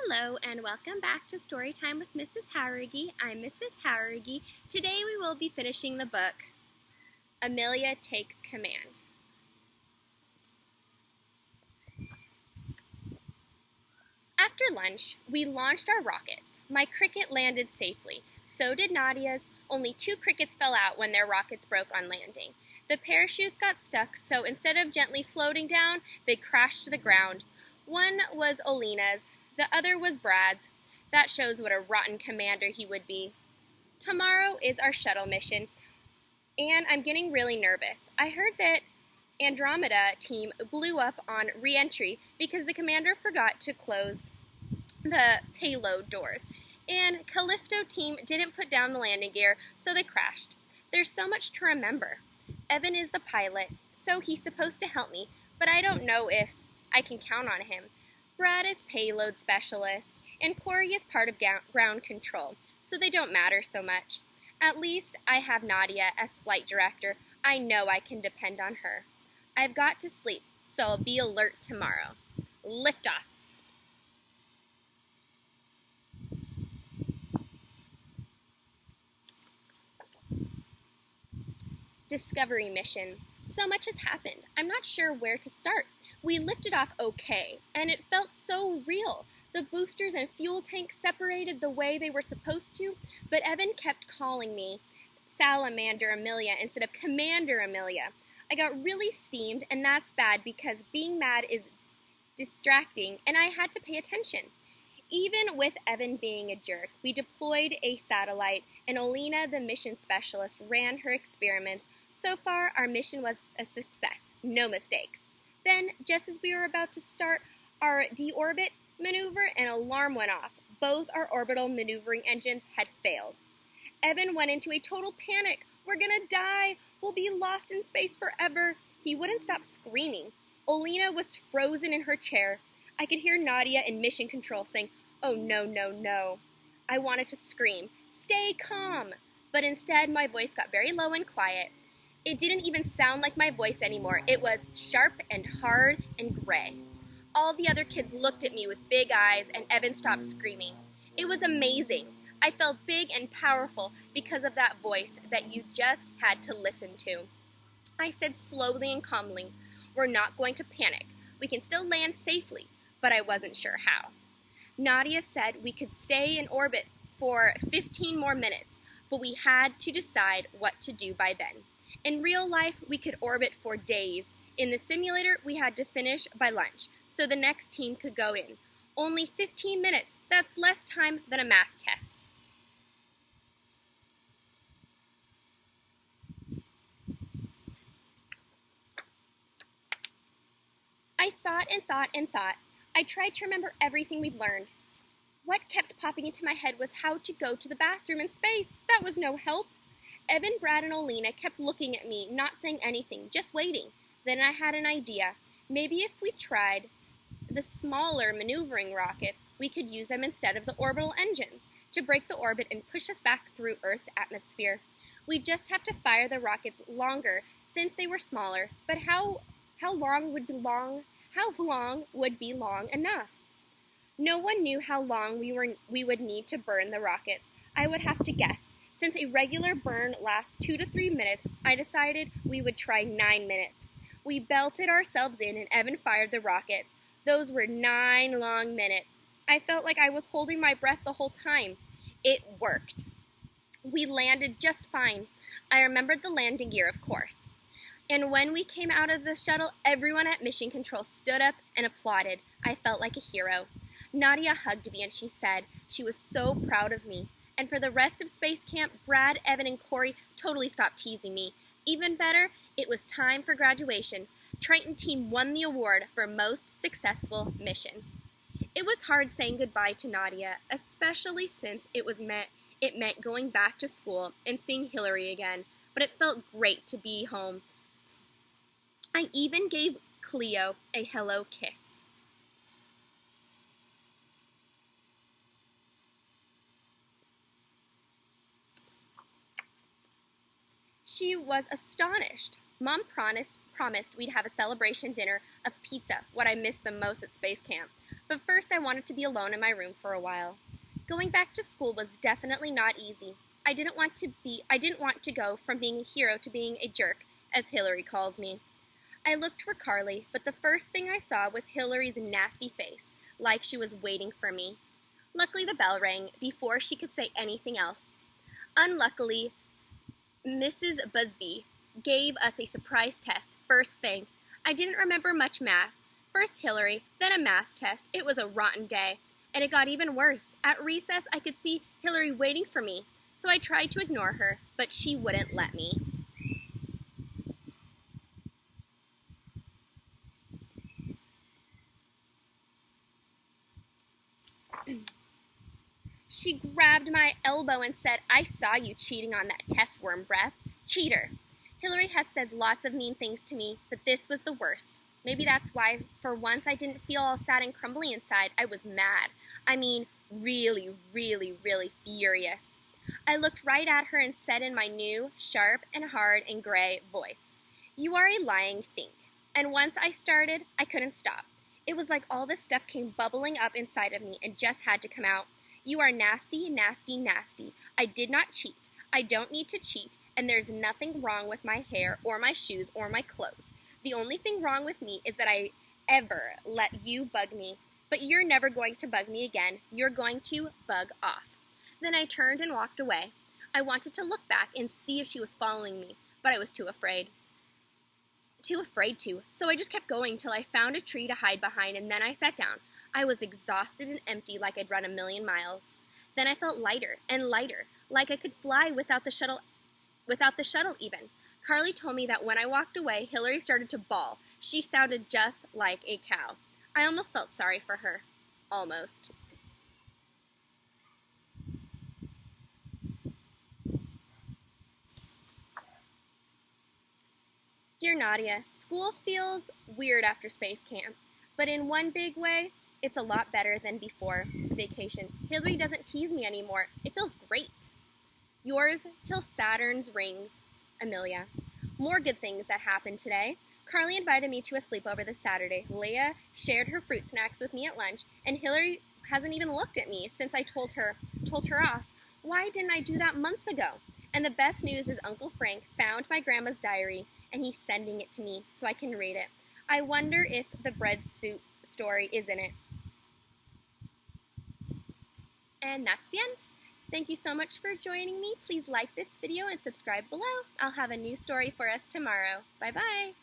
Hello and welcome back to Storytime with Mrs. Howergy. I'm Mrs. Howergy. Today we will be finishing the book, Amelia Takes Command. After lunch, we launched our rockets. My cricket landed safely. So did Nadia's. Only 2 crickets fell out when their rockets broke on landing. The parachutes got stuck, so instead of gently floating down, they crashed to the ground. One was Olina's. The other was Brad's. That shows what a rotten commander he would be. Tomorrow is our shuttle mission, and I'm getting really nervous. I heard that Andromeda team blew up on re-entry because the commander forgot to close the payload doors, and Callisto team didn't put down the landing gear, so they crashed. There's so much to remember. Evan is the pilot, so he's supposed to help me, but I don't know if I can count on him. Brad is payload specialist, and Corey is part of ground control, so they don't matter so much. At least I have Nadia as flight director. I know I can depend on her. I've got to sleep, so I'll be alert tomorrow. Lift off. Discovery mission. So much has happened. I'm not sure where to start. We lifted off okay, and it felt so real. The boosters and fuel tanks separated the way they were supposed to, but Evan kept calling me Salamander Amelia instead of Commander Amelia. I got really steamed, and that's bad because being mad is distracting, and I had to pay attention. Even with Evan being a jerk, we deployed a satellite, and Olina, the mission specialist, ran her experiments. So far, our mission was a success. No mistakes. Then, just as we were about to start our deorbit maneuver, an alarm went off. Both our orbital maneuvering engines had failed. Evan went into a total panic. We're gonna die. We'll be lost in space forever. He wouldn't stop screaming. Olina was frozen in her chair. I could hear Nadia in mission control saying, "Oh, no, no, no." I wanted to scream, "Stay calm." But instead, my voice got very low and quiet. It didn't even sound like my voice anymore. It was sharp and hard and gray. All the other kids looked at me with big eyes, and Evan stopped screaming. It was amazing. I felt big and powerful because of that voice that you just had to listen to. I said slowly and calmly, "We're not going to panic. We can still land safely," but I wasn't sure how. Nadia said we could stay in orbit for 15 more minutes, but we had to decide what to do by then. In real life, we could orbit for days. In the simulator, we had to finish by lunch, so the next team could go in. Only 15 minutes. That's less time than a math test. I thought and thought and thought. I tried to remember everything we'd learned. What kept popping into my head was how to go to the bathroom in space. That was no help. Evan, Brad, and Olina kept looking at me, not saying anything, just waiting. Then I had an idea. Maybe if we tried the smaller maneuvering rockets, we could use them instead of the orbital engines to break the orbit and push us back through Earth's atmosphere. We just have to fire the rockets longer since they were smaller, but how long would be long enough? No one knew how long we would need to burn the rockets. I would have to guess. Since a regular burn lasts 2 to 3 minutes, I decided we would try 9 minutes. We belted ourselves in and Evan fired the rockets. Those were 9 long minutes. I felt like I was holding my breath the whole time. It worked. We landed just fine. I remembered the landing gear, of course. And when we came out of the shuttle, everyone at Mission Control stood up and applauded. I felt like a hero. Nadia hugged me and she said she was so proud of me. And for the rest of space camp, Brad, Evan, and Corey totally stopped teasing me. Even better, it was time for graduation. Triton team won the award for most successful mission. It was hard saying goodbye to Nadia, especially since it meant going back to school and seeing Hillary again, but it felt great to be home. I even gave Cleo a hello kiss. She was astonished. Mom promised we'd have a celebration dinner of pizza, what I missed the most at space camp. but first I wanted to be alone in my room for a while. Going back to school was definitely not easy. I didn't want to go from being a hero to being a jerk, as Hillary calls me. I looked for Carly, but the first thing I saw was Hillary's nasty face, like she was waiting for me. Luckily, the bell rang before she could say anything else. Unluckily, Mrs. Busby gave us a surprise test first thing. I didn't remember much math. First Hillary, then a math test. It was a rotten day. And it got even worse. At recess, I could see Hillary waiting for me, so I tried to ignore her, but she wouldn't let me. She grabbed my elbow and said, "I saw you cheating on that test, worm breath. Cheater." Hillary has said lots of mean things to me, but this was the worst. Maybe that's why, for once, I didn't feel all sad and crumbly inside. I was mad. I mean, really, really, really furious. I looked right at her and said in my new, sharp and hard and gray voice, "You are a lying fink." And once I started, I couldn't stop. It was like all this stuff came bubbling up inside of me and just had to come out. You are nasty, nasty, nasty. I did not cheat. I don't need to cheat, and there's nothing wrong with my hair or my shoes or my clothes. The only thing wrong with me is that I ever let you bug me. But you're never going to bug me again. You're going to bug off. Then I turned and walked away. I wanted to look back and see if she was following me, but I was too afraid. Too afraid to, so I just kept going till I found a tree to hide behind, and then I sat down. I was exhausted and empty, like I'd run 1,000,000 miles. Then I felt lighter and lighter, like I could fly without the shuttle even. Carly told me that when I walked away, Hillary started to bawl. She sounded just like a cow. I almost felt sorry for her. Almost. Dear Nadia, school feels weird after space camp, but in one big way, it's a lot better than before vacation. Hillary doesn't tease me anymore. It feels great. Yours till Saturn's rings, Amelia. More good things that happened today. Carly invited me to a sleepover this Saturday. Leah shared her fruit snacks with me at lunch, and Hillary hasn't even looked at me since I told her off. Why didn't I do that months ago? And the best news is Uncle Frank found my grandma's diary, and he's sending it to me so I can read it. I wonder if the bread soup story is in it. And that's the end. Thank you so much for joining me. Please like this video and subscribe below. I'll have a new story for us tomorrow. Bye-bye.